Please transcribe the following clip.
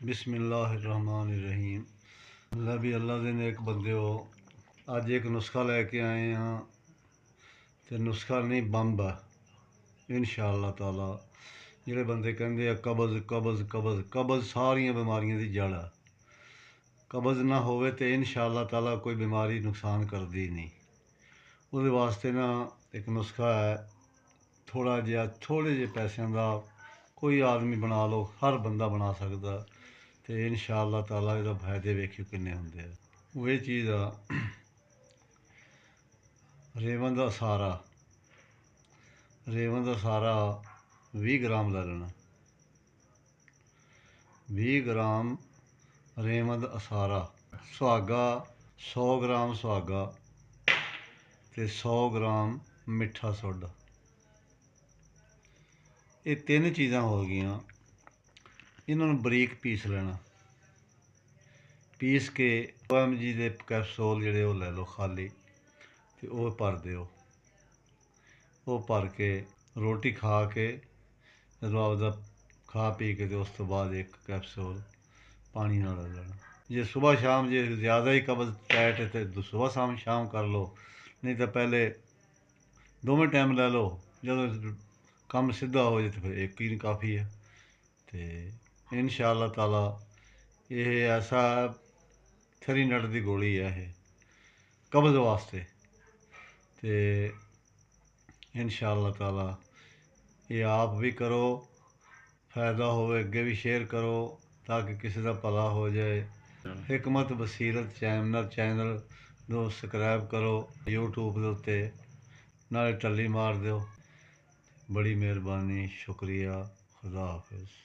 बिस्मिल्लाहिर्रहमानिर्रहीम। अल्लाह भी अल्लाह दे नेक बंदे हो। अज एक नुस्खा लैके आए हाँ, तो नुस्खा नहीं बंब है इंशाअल्लाह ताला। जिहड़े बंदे कहंदे आ कब्ज़ कब्ज़ कब्ज़ कब्ज़ सारियां बीमारियां दी जड़ है। कब्ज़ ना होवे तो इंशाअल्लाह ताला कोई बीमारी नुकसान करदी नहीं। उहदे वास्ते ना एक नुस्खा है, थोड़े जे पैसों का कोई आदमी बना लो, हर बंदा बना सकता। तो इंशाअल्लाह ताला इहदा फायदे वेखियो किन्ने हुंदे आ। वो ये चीज़ आ, रेवन का सारा 20 ग्राम लै लेना। 20 ग्राम रेवंद असारा, सुहागा 100 ग्राम सुहागा ते 100 ग्राम मिठा सोडा। ये तीन चीज़ां हो गईयां। इन्होंने बरीक पीस लेना। पीस के OMG के कैप्सूल जोड़े वो लै लो खाली, तो वह भर दो। वो भर के रोटी खा के जो आपदा खा पी के तो उस तो बाद एक कैप्सूल पानी नाल ले लेना। जे सुबह शाम जे ज़्यादा ही कब्ज़ टाइट है तो सुबह शाम कर लो, नहीं तो पहले दोवें टाइम लै लो। जो कम सीधा हो जाए तो फिर एक ही काफ़ी है। तो इंशाअल्लाह ताला ये ऐसा थरी नट की गोली है ये कब्ज़ वास्ते। तो इंशाअल्लाह ताला ये आप भी करो, फ़ायदा होवे अगे भी शेयर करो ताकि किसी का भला हो जाए। हिकमत बसीरत चैनल को सबसक्राइब करो यूट्यूब के उत्ते, नाले टल्ली मार दो। बड़ी मेहरबानी, शुक्रिया, खुदा हाफिज़।